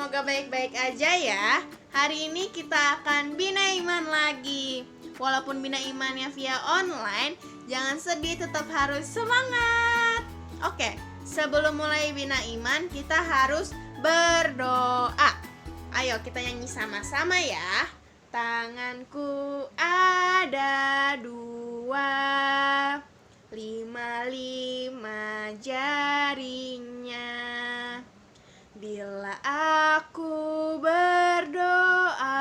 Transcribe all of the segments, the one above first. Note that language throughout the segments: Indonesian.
semoga baik-baik aja ya. Hari ini kita akan bina iman lagi. Walaupun bina imannya via online, jangan sedih, tetap harus semangat. Oke, sebelum mulai bina iman, kita harus berdoa. Ayo kita nyanyi sama-sama ya. Tanganku ada dua, lima jarinya. Bila aku berdoa,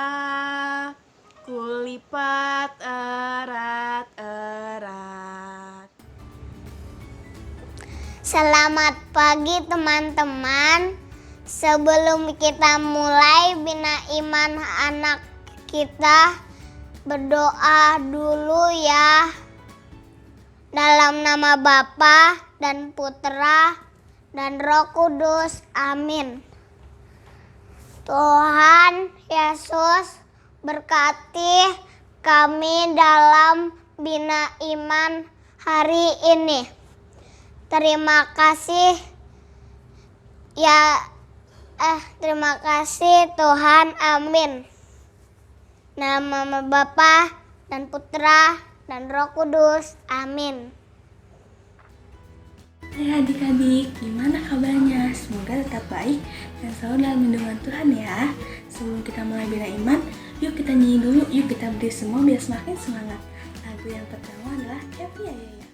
kulipat erat-erat. Selamat pagi teman-teman. Sebelum kita mulai bina iman anak kita, berdoa dulu ya. Dalam nama Bapa dan Putra dan Roh Kudus, amin. Tuhan Yesus berkati kami dalam bina iman hari ini. Terima kasih terima kasih Tuhan, amin. Dalam nama Bapa dan Putra dan Roh Kudus, amin. Hai adik-adik, gimana kabarnya? Semoga tetap baik dan selalu dalam lindungan Tuhan ya. Sebelum kita mulai bina iman, yuk kita nyanyi dulu, yuk kita berdiri semua biar semakin semangat. Lagu yang pertama adalah Happy Ya Ya Ya.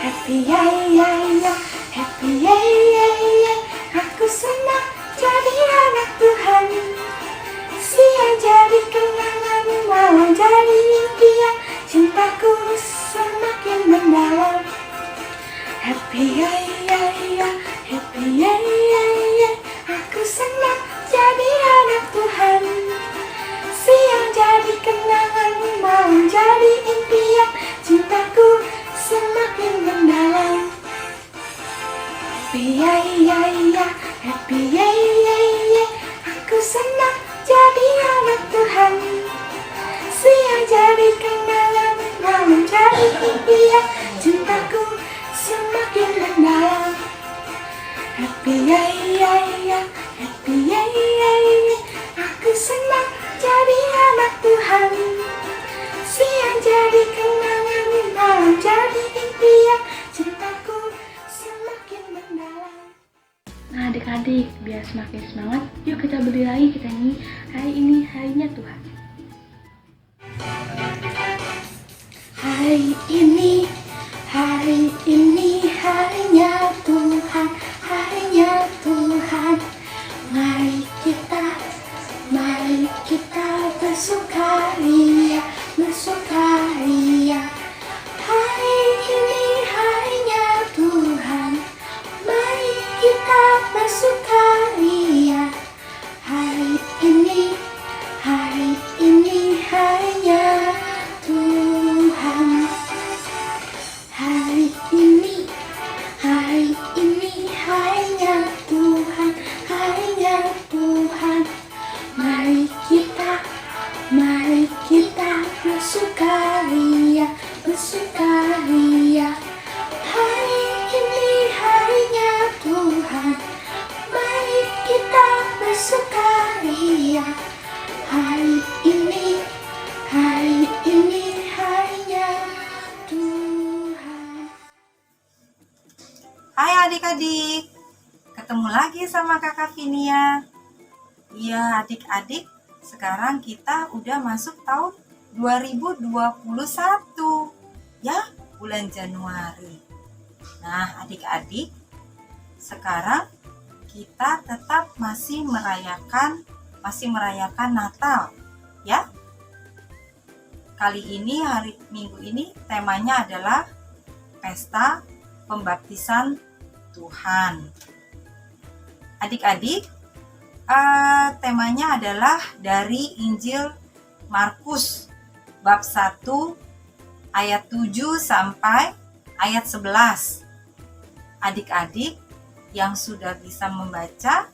Happy Ya Ya Ya, Happy Ya Ya Ya, aku senang jadi anak Tuhan. Siang jadi kenangan, malam jadi impian, cintaku semakin mendalam. Happy Ya Ya Ya, Happy Ya Ya Ya, aku senang jadi anak Tuhan. Siang jadi kenangan, malam jadi impian, cintaku semakin mendalam. Happy Ya Ya Ya, Happy Ya Ya Ya, aku senang jadi anak Tuhan. Siang jadi kenangan, malam jadi impian, cintaku semakin mendalam. Happy Ya Ya Ya, Happy Ya Ya Ya, aku senang jadi anak Tuhan. Siang jadi kenangan, malam jadi impian, cintaku semakin mendalam. Nah adik-adik, biar semakin semangat, yuk kita berdiri lagi, kita nyanyi hari ini harinya Tuhan. Hari ini harinya Tuhan, harinya Tuhan. Mari kita bersukaria, bersukaria. Hari ini harinya Tuhan, mari kita bersukaria. Hari ini harinya Tuhan. Hari ini harinya Tuhan, harinya Tuhan. Mari kita bersukaria, bersukaria. Hari ini harinya Tuhan, mari kita bersukaria. Hari ini harinya Tuhan. Hai adik-adik, ketemu lagi sama Kakak Vinia. Iya adik-adik, sekarang kita udah masuk tahun 2021 ya, bulan Januari. Nah adik-adik, sekarang kita tetap masih merayakan Natal ya. Kali ini minggu ini temanya adalah Pesta Pembaptisan Tuhan. Adik-adik, temanya adalah dari Injil Markus bab 1 ayat 7 sampai ayat 11. Adik-adik yang sudah bisa membaca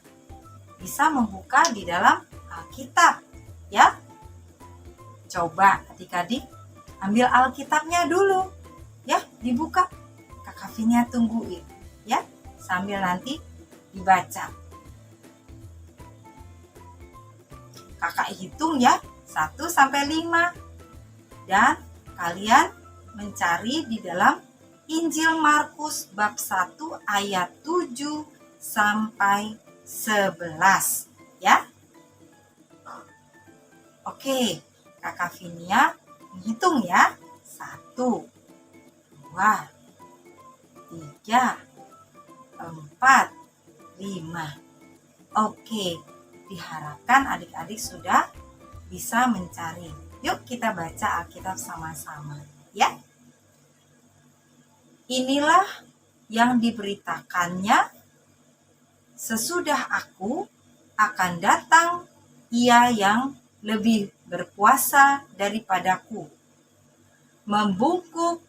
bisa membuka di dalam Alkitab ya. Coba adik-adik ambil Alkitabnya dulu ya, dibuka. Kakak Vinia tungguin ya, sambil nanti dibaca. Kakak hitung ya, 1 sampai 5. Dan kalian mencari di dalam Injil Markus bab 1 ayat 7 sampai 11 ya. Oke, Kakak Vinia menghitung ya. 1, 2, 3, 4, 5. Oke, diharapkan adik-adik sudah bisa mencari. Yuk kita baca Alkitab sama-sama ya. Inilah yang diberitakannya, sesudah aku akan datang Ia yang lebih berkuasa daripadaku, membungkuk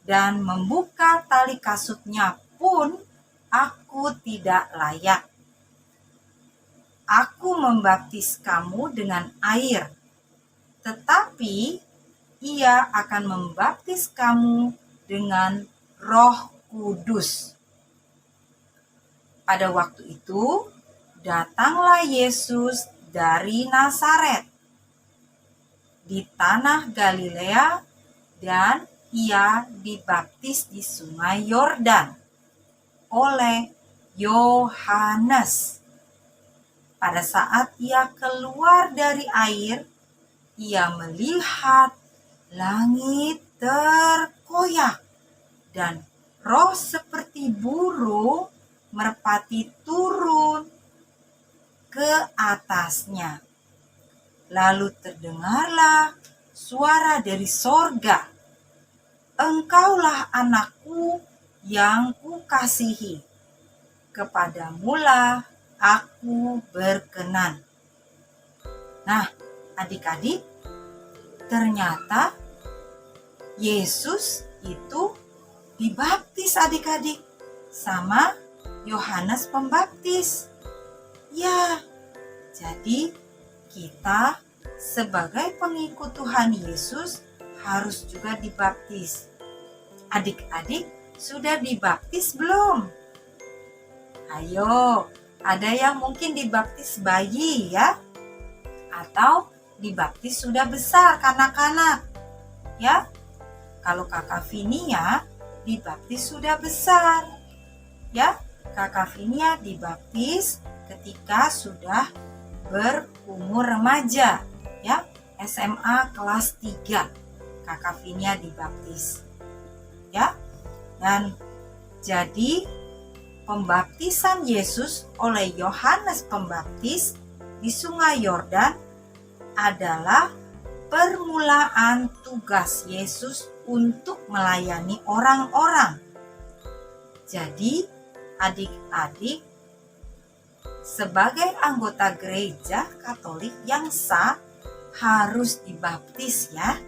dan membuka tali kasutnya pun aku tidak layak. Aku membaptis kamu dengan air, tetapi Ia akan membaptis kamu dengan Roh Kudus. Pada waktu itu, datanglah Yesus dari Nazaret di tanah Galilea dan Ia dibaptis di Sungai Yordan oleh Yohanes. Pada saat Ia keluar dari air, Ia melihat langit terkoyak dan roh seperti burung merpati turun ke atasnya. Lalu terdengarlah suara dari sorga, Engkaulah anakku yang kukasihi, kepadamulah aku berkenan. Nah, adik-adik, ternyata Yesus itu dibaptis adik-adik sama Yohanes Pembaptis. Ya, jadi kita sebagai pengikut Tuhan Yesus harus juga dibaptis. Adik-adik sudah dibaptis belum? Ayo, ada yang mungkin dibaptis bayi ya? Atau dibaptis sudah besar kanak-kanak ya? Kalau Kakak Vinia dibaptis sudah besar ya. Kakak Vinia dibaptis ketika sudah berumur remaja ya, SMA kelas 3 Kakak Vinia dibaptis ya. Dan jadi pembaptisan Yesus oleh Yohanes Pembaptis di Sungai Yordan adalah permulaan tugas Yesus untuk melayani orang-orang. Jadi, adik-adik sebagai anggota gereja Katolik yang sah harus dibaptis ya.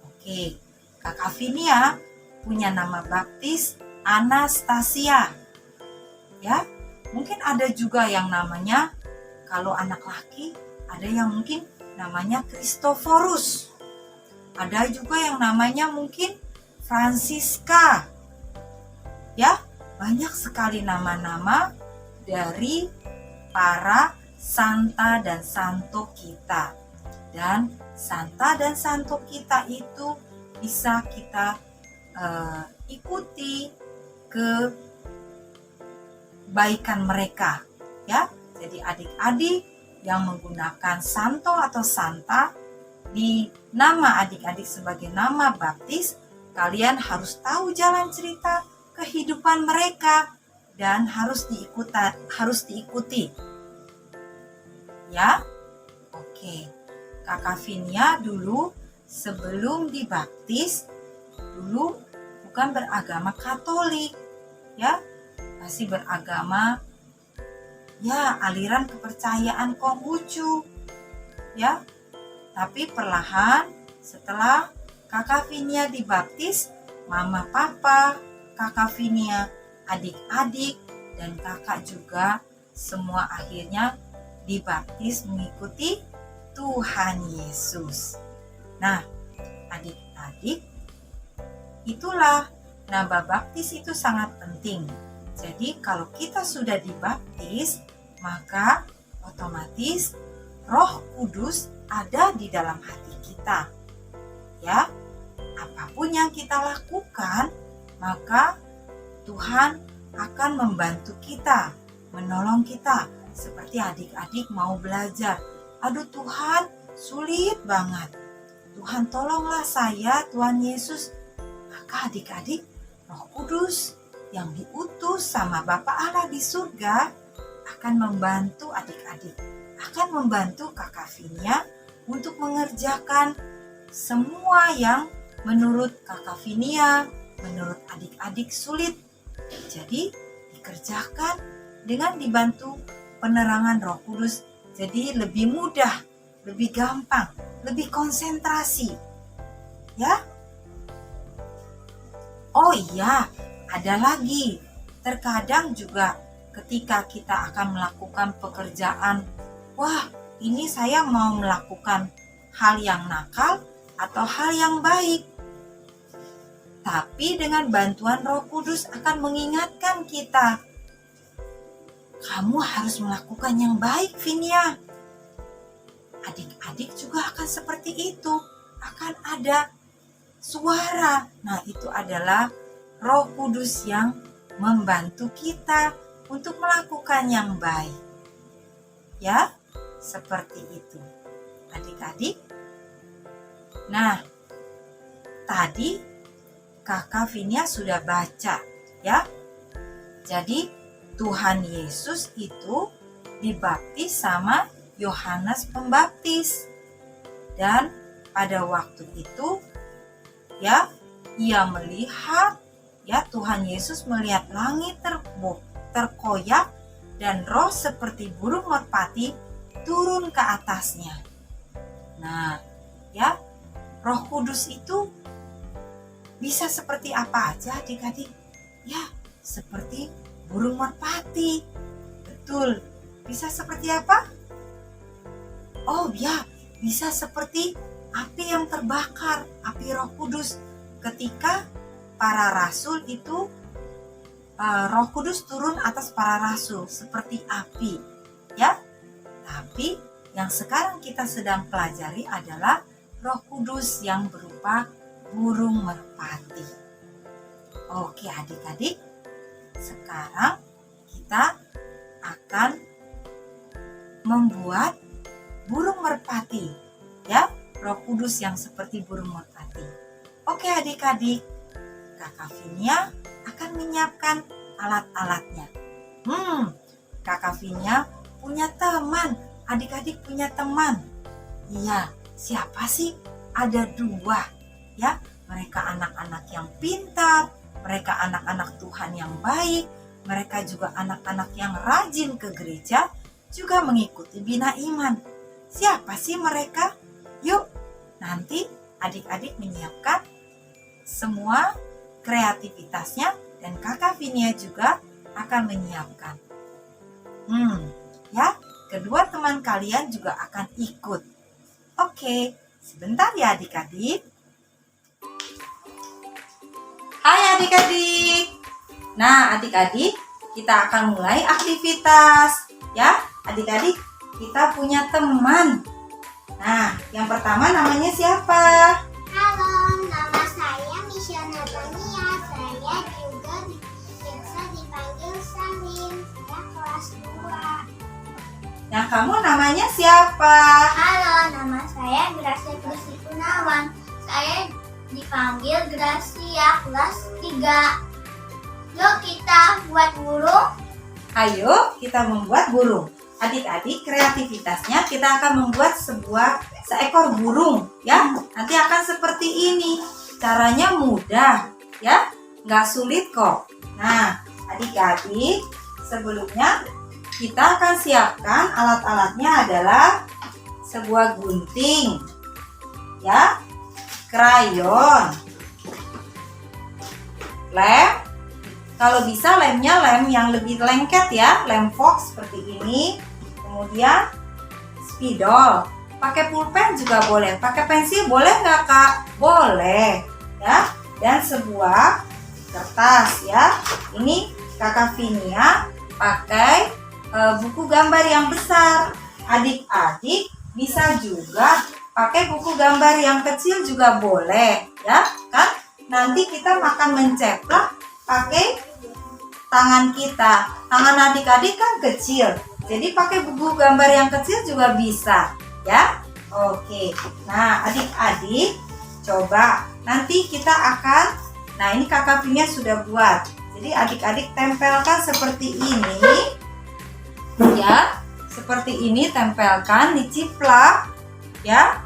Oke, Kakak Vinia punya nama baptis Anastasia. Ya, mungkin ada juga yang namanya, kalau anak laki ada yang mungkin namanya Kristoforus. Ada juga yang namanya mungkin Francisca. Ya, banyak sekali nama-nama dari para santa dan santo kita. Dan santa dan santo kita itu bisa kita ikuti kebaikan mereka. Ya, jadi adik-adik yang menggunakan santo atau santa di nama adik-adik sebagai nama baptis, kalian harus tahu jalan cerita kehidupan mereka dan harus diikuti. Ya, oke. Kakak Vinia dulu sebelum dibaptis, dulu bukan beragama Katolik, ya, masih beragama ya aliran kepercayaan Konghucu, ya. Tapi perlahan setelah Kakak Vinia dibaptis, Mama Papa, Kakak Vinia, adik-adik, dan kakak juga semua akhirnya dibaptis mengikuti Tuhan Yesus. Nah, adik-adik, itulah nama baptis itu sangat penting. Jadi kalau kita sudah dibaptis, maka otomatis Roh Kudus ada di dalam hati kita. Ya, apapun yang kita lakukan, maka Tuhan akan membantu kita, menolong kita. Seperti adik-adik mau belajar. Aduh Tuhan, sulit banget. Tuhan tolonglah saya, Tuhan Yesus. Maka adik-adik, Roh Kudus yang diutus sama Bapa Allah di surga akan membantu adik-adik, akan membantu Kakak Vinia untuk mengerjakan semua yang menurut Kakak Vinia, menurut adik-adik sulit. Jadi dikerjakan dengan dibantu penerangan Roh Kudus. Jadi lebih mudah, lebih gampang, lebih konsentrasi. Ya. Oh iya, ada lagi. Terkadang juga ketika kita akan melakukan pekerjaan, wah, ini saya mau melakukan hal yang nakal atau hal yang baik. Tapi dengan bantuan Roh Kudus akan mengingatkan kita, kamu harus melakukan yang baik, Vinia. Adik-adik juga akan seperti itu. Akan ada suara. Nah, itu adalah Roh Kudus yang membantu kita untuk melakukan yang baik. Ya, seperti itu. Adik-adik. Nah, tadi Kakak Vinia sudah baca, ya. Jadi Tuhan Yesus itu dibaptis sama Yohanes Pembaptis. Dan pada waktu itu, ya, ia melihat, ya, Tuhan Yesus melihat langit terkoyak dan roh seperti burung merpati turun ke atasnya. Nah, ya, Roh Kudus itu bisa seperti apa aja adik-adik? Ya, seperti burung merpati. Betul. Bisa seperti apa? Oh ya, bisa seperti api yang terbakar, api Roh Kudus. Ketika para rasul itu, Roh Kudus turun atas para rasul seperti api. Ya, tapi yang sekarang kita sedang pelajari adalah Roh Kudus yang berupa burung merpati. Oke adik-adik, sekarang kita akan membuat burung merpati, ya, Roh Kudus yang seperti burung merpati. Oke adik-adik, Kakak Vinia akan menyiapkan alat-alatnya. Kakak Vinia punya teman, adik-adik punya teman. Iya, siapa sih? Ada 2. Ya, mereka anak-anak yang pintar, mereka anak-anak Tuhan yang baik, mereka juga anak-anak yang rajin ke gereja, juga mengikuti Bina Iman. Siapa sih mereka? Yuk, nanti adik-adik menyiapkan semua kreativitasnya dan Kakak Vinia juga akan menyiapkan. Ya, kedua teman kalian juga akan ikut. Oke, sebentar ya adik-adik. Hai adik-adik. Nah, adik-adik, kita akan mulai aktivitas. Ya, adik-adik, kita punya teman. Nah, yang pertama namanya siapa? Halo, nama saya Misyana Tania. Saya juga biasa dipanggil Salim. Saya kelas 2. Yang kamu namanya siapa? Halo, nama saya Gracia Kristi Gunawan. Saya dipanggil Gracia kelas 3. Yuk kita buat burung. Ayo kita membuat burung. Adik-adik, kreativitasnya kita akan membuat seekor burung, ya. Nanti akan seperti ini. Caranya mudah, ya. Nggak sulit kok. Nah, adik-adik, sebelumnya kita akan siapkan alat-alatnya adalah sebuah gunting, ya, krayon, lem. Kalau bisa lemnya lem yang lebih lengket ya, lem fox seperti ini. Kemudian spidol, pakai pulpen juga boleh, pakai pensil boleh nggak Kak? Boleh, ya. Dan sebuah kertas ya. Ini Kakak Vinia pakai buku gambar yang besar. Adik-adik bisa juga pakai buku gambar yang kecil juga boleh, ya kan? Nanti kita akan menceplak pakai tangan kita. Tangan adik-adik kan kecil, jadi pakai buku gambar yang kecil juga bisa, ya. Oke, nah adik-adik coba nanti kita akan, nah ini Kakak Vinia sudah buat. Jadi adik-adik tempelkan seperti ini, ya, seperti ini, tempelkan, diciplak, ya,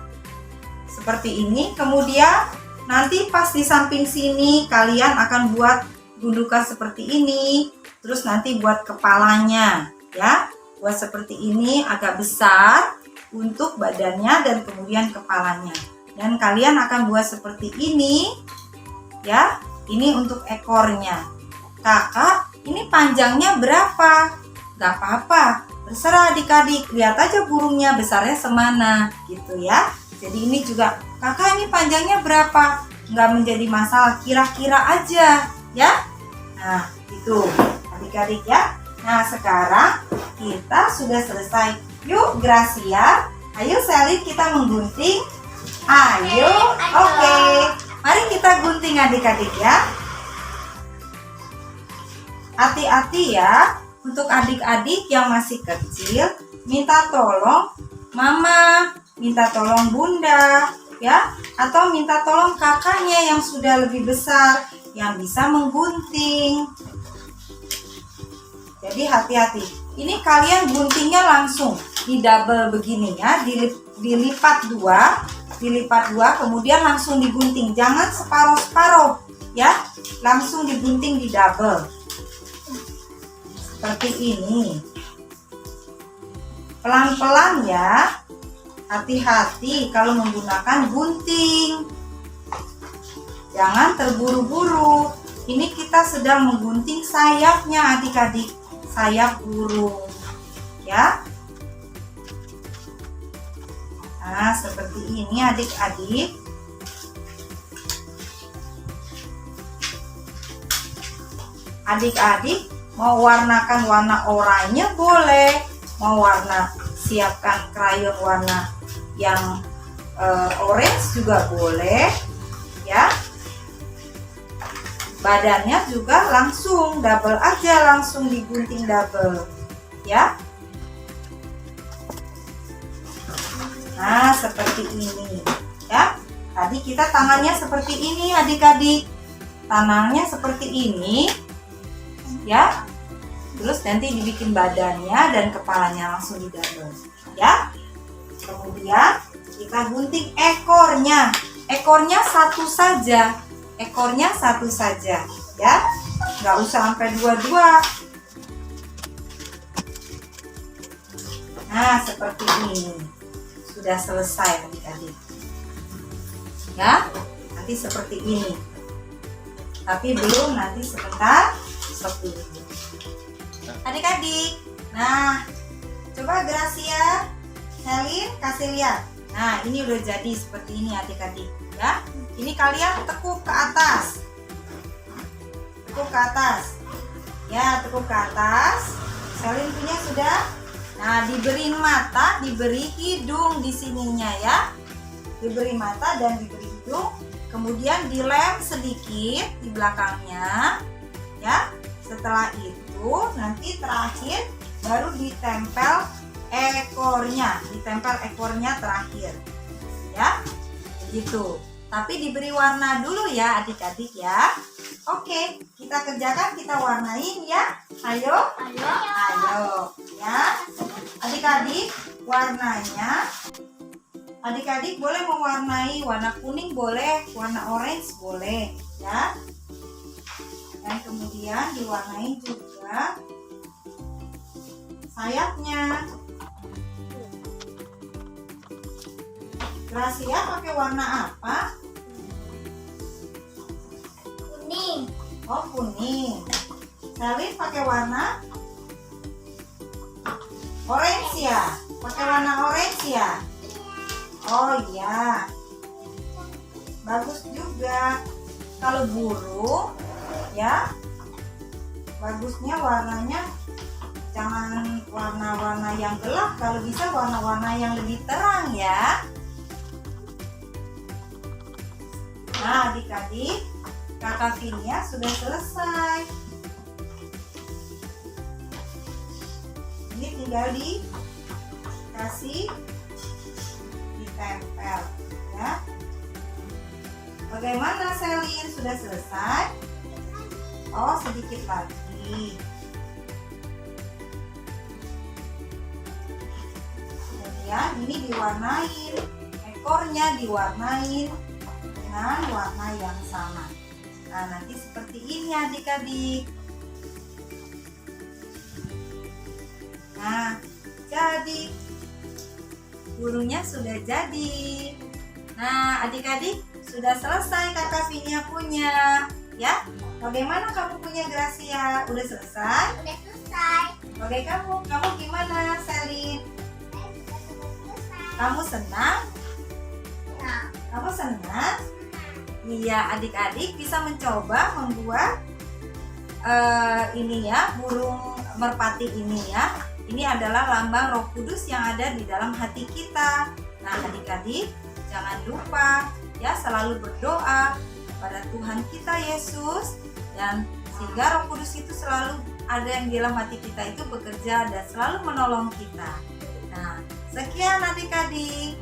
seperti ini. Kemudian nanti pas di samping sini kalian akan buat gundukan seperti ini. Terus nanti buat kepalanya, ya, buat seperti ini agak besar untuk badannya dan kemudian kepalanya. Dan kalian akan buat seperti ini, ya. Ini untuk ekornya. Kakak, ini panjangnya berapa? Gak apa-apa, terserah adik-adik. Lihat aja burungnya besarnya semana, gitu ya. Jadi ini juga, kakak ini panjangnya berapa? Nggak menjadi masalah, kira-kira aja, ya. Nah, itu adik-adik ya. Nah, sekarang kita sudah selesai. Yuk, Gracia. Ayo, Selin, kita menggunting. Ayo, oke. Mari kita gunting adik-adik ya. Hati-hati ya. Untuk adik-adik yang masih kecil, minta tolong mama, minta tolong bunda, ya, atau minta tolong kakaknya yang sudah lebih besar yang bisa menggunting. Jadi hati-hati. Ini kalian guntingnya langsung di double begini ya, dilipat dua, kemudian langsung digunting. Jangan separuh-separuh ya, langsung digunting di double. Seperti ini. Pelan-pelan ya. Hati-hati kalau menggunakan gunting. Jangan terburu-buru. Ini kita sedang menggunting sayapnya adik-adik. Sayap burung. Ya. Nah, seperti ini adik-adik. Adik-adik mau warnakan warna oranye boleh. Mau warna siapkan krayon warna yang orange juga boleh, ya. Badannya juga langsung double aja, langsung digunting double, ya. Nah, seperti ini, ya. Tadi kita tangannya seperti ini, adik-adik. Tangannya seperti ini, ya. Terus nanti dibikin badannya dan kepalanya langsung di double, ya. Kemudian kita gunting ekornya. Ekornya satu saja. Ekornya satu saja, ya. Nggak usah sampai dua-dua. Nah, seperti ini. Sudah selesai adik-adik. Ya, nanti seperti ini. Tapi belum, nanti sebentar seperti ini. Adik-adik, nah, coba Gracia, Selin kasih lihat. Nah, ini udah jadi seperti ini adik-adik, ya. Ini kalian tekuk ke atas, tekuk ke atas, ya, tekuk ke atas. Selin punya sudah. Nah, diberi mata, diberi hidung di sininya ya, diberi mata dan diberi hidung. Kemudian dilem sedikit di belakangnya, ya. Setelah itu nanti terakhir baru ditempel ekornya, terakhir, ya, begitu. Tapi diberi warna dulu ya adik-adik ya. Oke, kita kerjakan, kita warnain ya. Ayo, ya. Adik-adik warnanya, adik-adik boleh mewarnai warna kuning boleh, warna orange boleh, ya. Dan kemudian diwarnai juga sayapnya. Gracia pakai warna apa? Kuning. Oh, kuning. Selin pakai warna orange ya? Pakai warna orange ya? Oh iya. Bagus juga. Kalau burung ya, bagusnya warnanya jangan warna-warna yang gelap, kalau bisa warna-warna yang lebih terang ya. Nah, adik-adik, Kakak Vinia sudah selesai. Ini tinggal dikasih ditempel ya. Bagaimana Selin, sudah selesai? Oh, sedikit lagi. Kemudian ini diwarnain, ekornya diwarnain dengan warna yang sama. Nah, nanti seperti ini adik-adik. Nah, jadi burungnya sudah jadi. Nah, adik-adik, sudah selesai Kakak Vinia punya. Ya, bagaimana kamu punya Gracia? Udah selesai? Udah selesai. Oke, kamu gimana Selin? Kamu senang? Nah, Kamu senang? Iya, adik-adik bisa mencoba membuat ini ya, burung merpati ini ya. Ini adalah lambang Roh Kudus yang ada di dalam hati kita. Nah, adik-adik jangan lupa ya selalu berdoa pada Tuhan kita Yesus, dan sehingga Roh Kudus itu selalu ada yang di dalam hati kita itu bekerja dan selalu menolong kita. Nah, sekian adik-adik.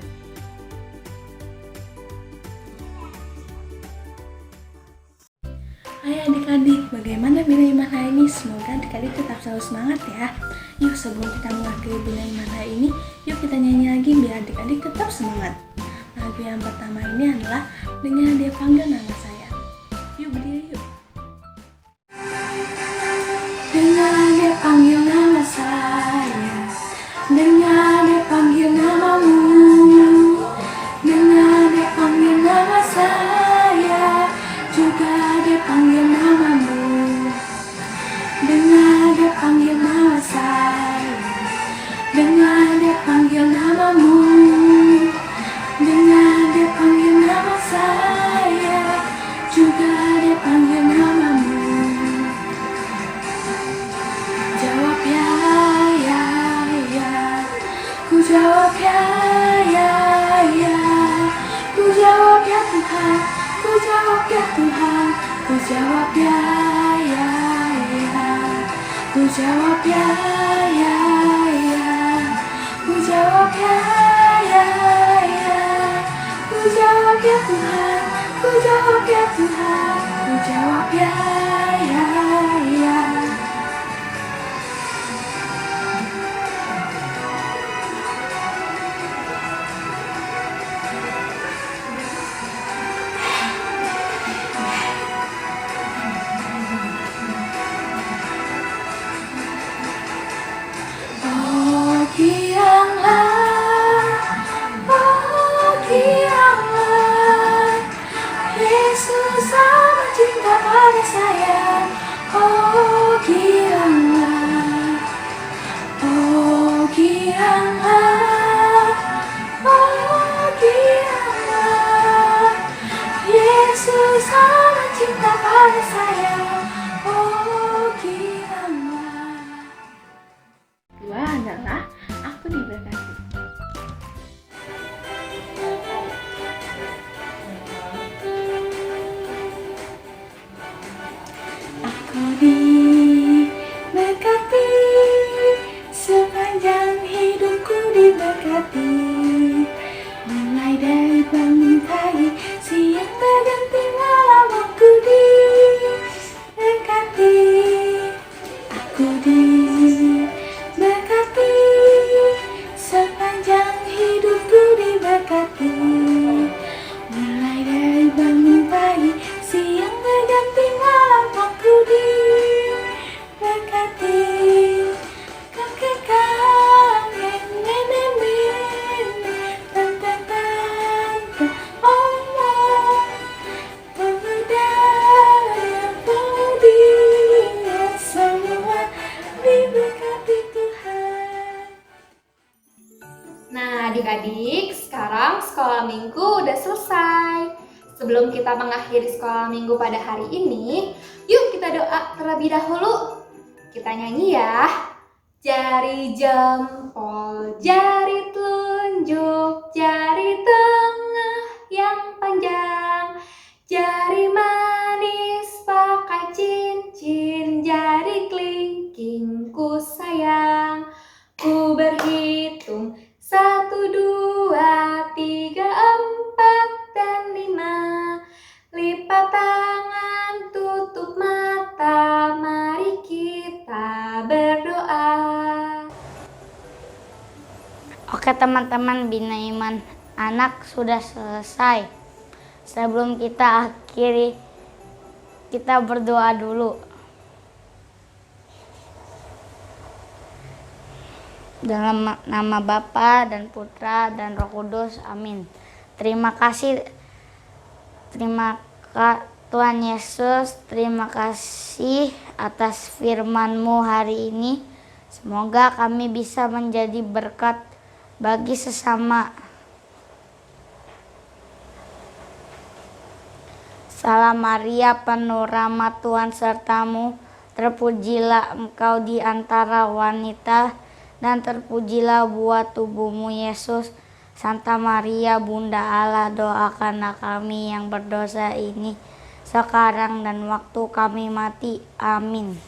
Hai adik-adik, bagaimana Bina Iman hari ini? Semoga adik-adik tetap selalu semangat ya. Yuk sebelum kita mengakhiri Bina Iman hari ini, yuk kita nyanyi lagi biar adik-adik tetap semangat. Lagu yang pertama ini adalah Dengar Dia Panggil Nama Saya. Yuk berdiri yuk. Dengar Dia panggil nama saya, dengar Dia panggil namamu, dengar Dia panggil nama saya, juga Dia panggil namamu. Dengar Dia panggil nama saya, dengar Dia panggil namamu, dengar Dia panggil nama saya, juga Dia panggil namamu. Jawab ya, ku jawab ya, ku jawab ya Tuhan, ku jawab ya Tuhan, ku jawab ya, ku jawab ya, ku jawab ya, ku jawab ya Tuhan, ku jawab ya Tuhan, ku jawab ya. Yesus sama cinta pada saya. Oh gianglah, oh gianglah, oh gianglah. Yesus sama cinta pada saya. Oh gianglah. Dua adalah aku diberkati. Diberkati, sepanjang hidupku diberkati, mulai dari bangun pagi, siang berganti malam aku diberkati. Aku diberkati, sepanjang hidupku diberkati, mulai dari bangun pagi, siang berganti malam aku diberkati. Kakek kakek, nenek nenek, tante tante, omong, pemuda yang pemuda, semua diberkati Tuhan. Nah, adik-adik, sekarang sekolah minggu udah selesai. Sebelum kita mengakhiri sekolah minggu pada hari ini, yuk kita doa terlebih dahulu. Kita nyanyi ya. Jari jempol, jari telunjuk, jari tengah yang panjang, jari manis pakai cincin, jari kelingking ku sayang. Ku berhitung 1, 2, 3, 4, dan 5. Lipat tangan, tutup mata, mari kita berdoa. Oke teman-teman, Bina Iman Anak sudah selesai. Sebelum kita akhiri, kita berdoa dulu. Dalam nama Bapa dan Putra dan Roh Kudus, amin. Terima kasih Tuhan Yesus, terima kasih atas firman-Mu hari ini. Semoga kami bisa menjadi berkat bagi sesama. Salam Maria, penuh rahmat, Tuhan sertamu. Terpujilah engkau di antara wanita, dan terpujilah buah tubuhmu Yesus. Santa Maria, Bunda Allah, doakanlah kami yang berdosa ini, sekarang dan waktu kami mati. Amin.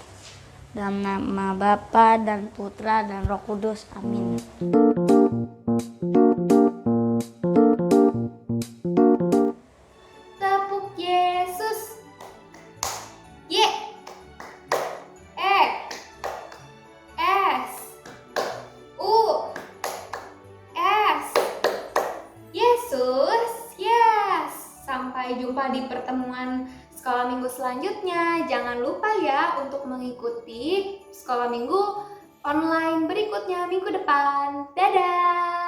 Dalam nama Bapa dan Putra dan Roh Kudus, amin. Tepuk Yesus. Y E S U S. Yesus, yes. Sampai jumpa di pertemuan sekolah minggu selanjutnya. Jangan lupa ya untuk mengikuti sekolah minggu online berikutnya minggu depan. Dadah.